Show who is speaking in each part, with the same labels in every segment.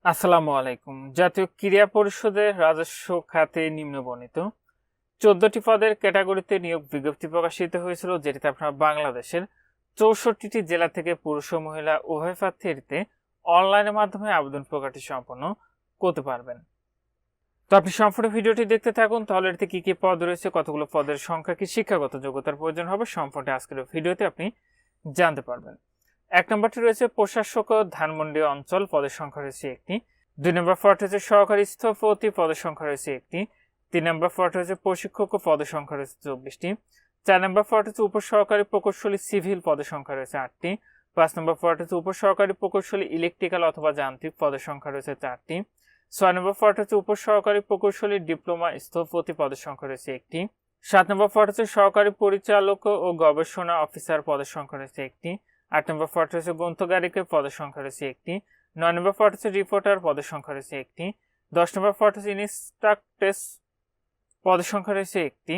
Speaker 1: আসসালামু আলাইকুম। জাতীয় ক্রীড়া পরিষদের রাজস্ব খাতে নিম্নবর্ণিত 14টি পদের ক্যাটাগরিতে নিয়োগ বিজ্ঞপ্তি প্রকাশিত হয়েছিল, যেটিতে আপনারা বাংলাদেশের 64টি জেলা থেকে পুরুষ ও মহিলা উভয় প্রার্থীতে অনলাইনের মাধ্যমে আবেদন প্রক্রিয়াটি সম্পন্ন করতে পারবেন। তো আপনি সম্পূর্ণ ভিডিওটি দেখতে থাকুন, তাহলে এতে কি কি পদ রয়েছে, কতগুলো পদের সংখ্যা, কি শিক্ষাগত যোগ্যতার প্রয়োজন হবে, সম্পূর্ণ আজকের ভিডিওতে আপনি জানতে পারবেন। 1 নম্বরটি রয়েছে প্রশাসক ও ধানমন্ডি অঞ্চল, পদের সংখ্যা রয়েছে একটি। 2 নম্বর পদটি হচ্ছে সহকারী স্থপতি, পদের সংখ্যা রয়েছে একটি। 3 নম্বর পদটি হচ্ছে প্রশিক্ষক ও পদের সংখ্যা রয়েছে 24টি। 4 নম্বর পদটি হচ্ছে উপসহকারী প্রকৌশলী সিভিল, পদের সংখ্যা রয়েছে 8টি। 5 নম্বর পদটি হচ্ছে উপসহকারী প্রকৌশলী ইলেকট্রিক্যাল অথবা যান্ত্রিক, পদের সংখ্যা রয়েছে 4টি। 6 নম্বর পদটি হচ্ছে উপসহকারী প্রকৌশলী ডিপ্লোমা স্থপতি, পদের সংখ্যা রয়েছে একটি। 7 নম্বর পদটি হচ্ছে সহকারী পরিচালক ও গবেষণা অফিসার, পদের সংখ্যা রয়েছে একটি। 8 নম্বর পদটি হচ্ছে গ্রন্থগারিকা, পদের সংখ্যা রয়েছে একটি। 9 নম্বর পদটি হচ্ছে রিপোর্টার, পদের সংখ্যা রয়েছে একটি। 10 নম্বর পদটি হচ্ছে ইনস্ট্রাক্টর, পদের সংখ্যা রয়েছে একটি।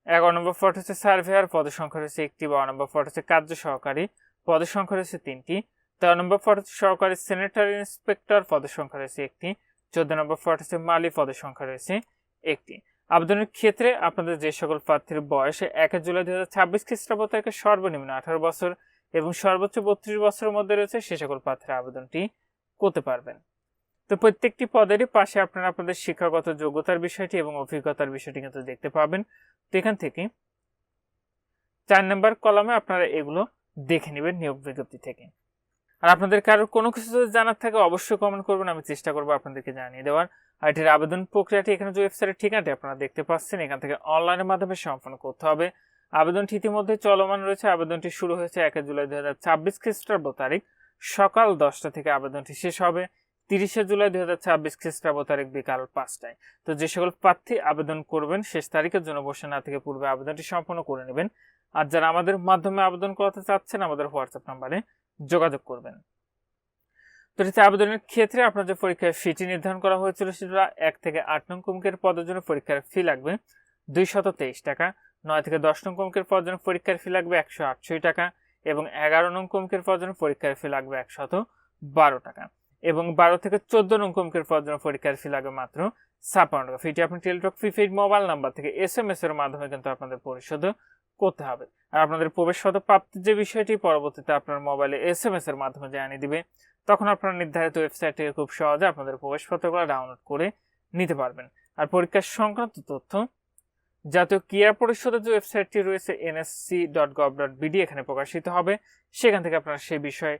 Speaker 1: 11 নম্বর পদটি হচ্ছে সার্ভেয়ার, পদের সংখ্যা রয়েছে একটি। 12 নম্বর পদটি হচ্ছে কার্য সহকারী, পদের সংখ্যা রয়েছে 3টি। 13 নম্বর পদটি হচ্ছে সহকারী স্যানিটারি ইন্সপেক্টর, পদের সংখ্যা রয়েছে একটি। 14 নম্বর পদটি হচ্ছে মালি, পদের সংখ্যা রয়েছে একটি। আবেদনের ক্ষেত্রে আপনাদের যে সকল প্রার্থীর বয়স 1 জুলাই 2026 খ্রিস্টাব্দ থেকে সর্বনিম্ন 18 বছর এবং সর্বোচ্চ 32 বছরের মধ্যে রয়েছে, সে সকল প্রার্থীরা আবেদনটি করতে পারবেন। তো প্রত্যেকটি পদেরই পাশে আপনারা আপনাদের শিক্ষাগত যোগ্যতার বিষয়টি এবং অভিজ্ঞতার বিষয়টি কিন্তু দেখতে পাবেন। তো এখান থেকে 4 নম্বর কলামে আপনারা এগুলো দেখে নেবেন নিয়োগ বিজ্ঞপ্তি থেকে। আর আপনাদের কারোর কোনো কিছু যদি জানার থাকে অবশ্যই কমেন্ট করবেন, আমি চেষ্টা করবো আপনাদেরকে জানিয়ে দেওয়ার। আর এটির আবেদন প্রক্রিয়াটি এখানে যে ওয়েবসাইটের ঠিকানাটি আপনারা দেখতে পাচ্ছেন, এখান থেকে অনলাইনের মাধ্যমে সম্পন্ন করতে হবে। আবেদনটি ইতিমধ্যে চলমান রয়েছে। আবেদনটি শুরু হয়েছে 1 জুলাই 2026 খ্রিস্টাব্দ তারিখ সকাল 10টা থেকে আবেদনটি শেষ হবে 30 জুলাই 2026 খ্রিস্টাব্দ তারিখ বিকাল 5টায়। তো যে সকল প্রার্থী আবেদন করবেন শেষ তারিখের জন্য বসে না থেকে পূর্বে আবেদনটি সম্পন্ন করে নেবেন। আর যারা আমাদের মাধ্যমে আবেদন করাতে চাচ্ছেন, আমাদের হোয়াটসঅ্যাপ নাম্বারে যোগাযোগ করবেন। তো এটিতে আবেদনের ক্ষেত্রে আপনার যে পরীক্ষার ফিটি নির্ধারণ করা হয়েছিল সেটা 1 থেকে 8 নং কমকের পদের জন্য পরীক্ষার ফি লাগবে 223 টাকা। 9 থেকে 10 নং কমকের পদের জন্য পরীক্ষার ফি লাগবে 168 টাকা এবং 11 নং কমকের পদের জন্য পরীক্ষার ফি লাগবে 112 টাকা এবং 12 থেকে 14 নং কমকের পদের জন্য পরীক্ষার ফি লাগবে মাত্র 56 টাকা। ফিটি আপনি টেলিটক প্রিপেইড মোবাইল নাম্বার থেকে SMS এর মাধ্যমে কিন্তু আপনাদের পরিশোধ করতে হবে। আর আপনাদের প্রবেশপত্র প্রাপ্তির যে বিষয়টি পরবর্তীতে আপনার মোবাইলে SMS এর মাধ্যমে জানিয়ে দিবে, তখন আপনারা নির্ধারিত ওয়েবসাইট থেকে খুব সহজে আপনাদের প্রবেশপত্রগুলো ডাউনলোড করে নিতে পারবেন। আর পরীক্ষা সংক্রান্ত তথ্য জাতীয় ক্রীড়া পরিষদের যে ওয়েবসাইটটি রয়েছে nsc.gov.bd, এখানে প্রকাশিত হবে। সেখান থেকে আপনারা সেই বিষয়ে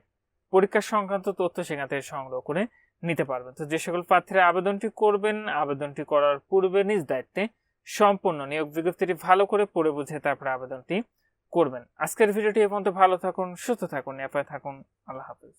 Speaker 1: পরীক্ষা সংক্রান্ত তথ্য সেখান থেকে সংগ্রহ করে নিতে পারবেন। তো যে সকল প্রার্থীরা আবেদনটি করবেন, আবেদনটি করার পূর্বে নিজ দায়িত্বে সম্পূর্ণ নিয়োগ বিজ্ঞপ্তিটি ভালো করে পড়ে বুঝে তারপরে আবেদনটি করবেন। আজকের ভিডিওটি এ পর্যন্ত। ভালো থাকুন, সুস্থ থাকুন, নিরাপদে থাকুন। আল্লাহ হাফেজ।